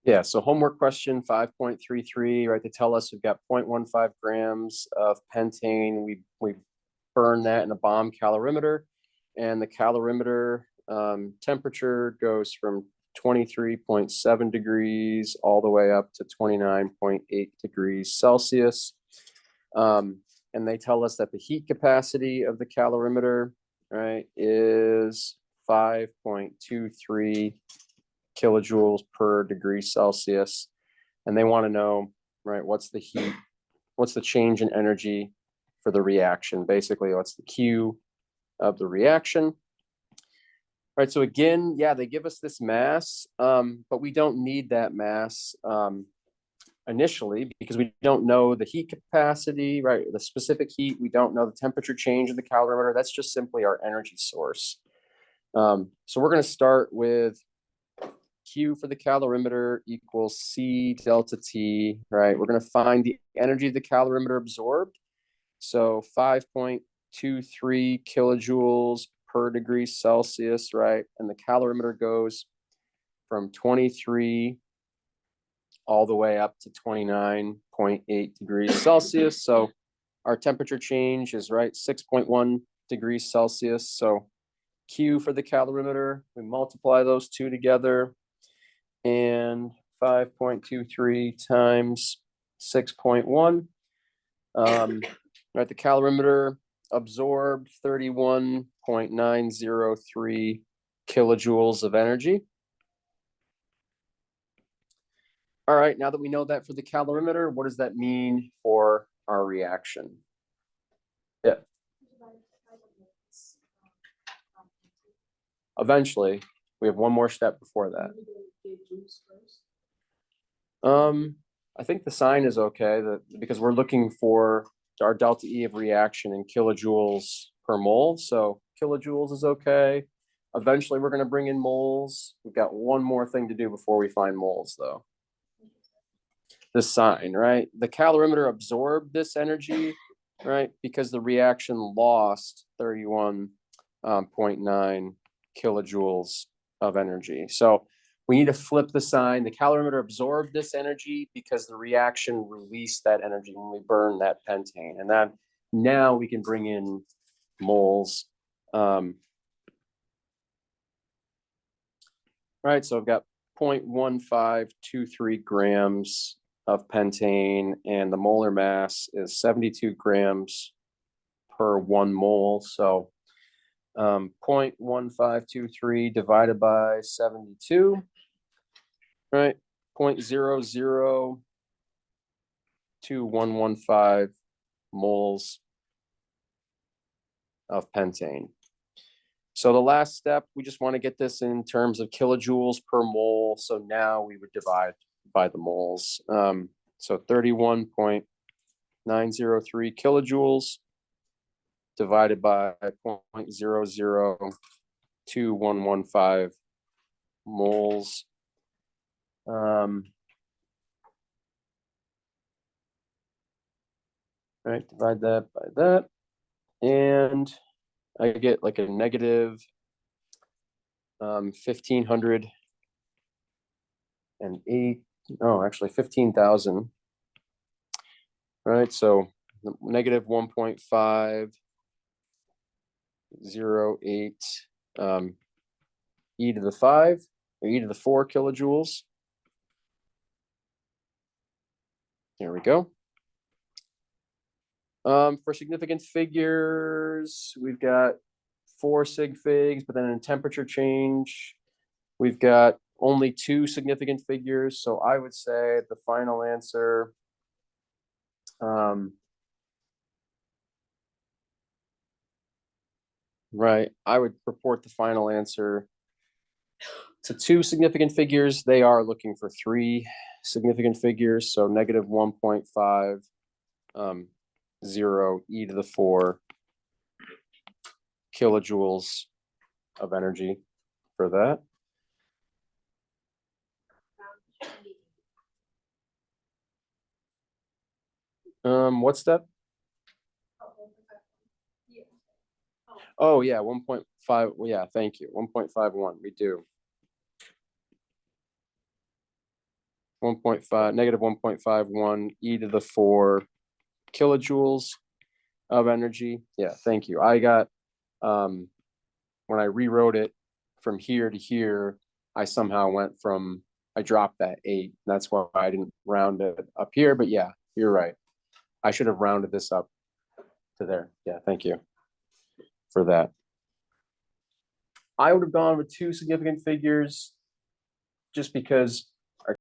Yeah, so homework question 5.33, right? They tell us we've got 0.15 grams of pentane. We burn that in a bomb calorimeter, and the calorimeter temperature goes from 23.7 degrees all the way up to 29.8 degrees Celsius. And they tell us that the heat capacity of the calorimeter, right, is 5.23 kilojoules per degree Celsius. And they want to know, right, what's the heat, what's the change in energy for the reaction? Basically, what's the Q of the reaction? Right, so again, yeah, they give us this mass, but we don't need that mass initially because we don't know the heat capacity, right? The specific heat, we don't know the temperature change in the calorimeter. That's just simply our energy source. So we're going to start with Q for the calorimeter equals C delta T, right? We're going to find the energy of the calorimeter absorbed. So 5.23 kilojoules per degree Celsius, right? And the calorimeter goes from 23 all the way up to 29.8 degrees Celsius. So our temperature change is, right, 6.1 degrees Celsius. So Q for the calorimeter, we multiply those two together, and 5.23 times 6.1. Right, the calorimeter absorbed 31.903 kilojoules of energy. All right, now that we know that for the calorimeter, what does that mean for our reaction? Yeah. Eventually, we have one more step before that. I think the sign is okay because we're looking for our delta E of reaction in kilojoules per mole. So kilojoules is okay. Eventually, we're going to bring in moles. We've got one more thing to do before we find moles, though. The sign, right? The calorimeter absorbed this energy, right? Because the reaction lost 31.9 kilojoules of energy. So we need to flip the sign. The calorimeter absorbed this energy because the reaction released that energy when we burn that pentane. And then now we can bring in moles. Right, so I've got 0.1523 grams of pentane, and the molar mass is 72 grams per 1 mole. So 0.1523 divided by 72, right? 0.002115 moles of pentane. So the last step, we just want to get this in terms of kilojoules per mole. So now we would divide by the moles. So 31.903 kilojoules divided by 0.002115 moles. Right, divide that by that. And I get like a negative 1,508. Oh, actually 15,000. Right, so negative 1.508 e to the 5 or e to the 4 kilojoules. There we go. For significant figures, we've got 4 sig figs, but then in temperature change, we've got only 2 significant figures. So I would say the final answer, right, I would report the final answer to 2 significant figures. They are looking for 3 significant figures. So negative 1.50 e to the 4 kilojoules of energy for that. What step? Oh yeah, 1.5. Yeah, thank you. 1.51. We do. negative 1.51 e to the 4 kilojoules of energy. Yeah, thank you. I got, when I rewrote it from here to here, I somehow I dropped that 8. That's why I didn't round it up here, but yeah, you're right. I should have rounded this up to there. Yeah, thank you for that. I would have gone with 2 significant figures just because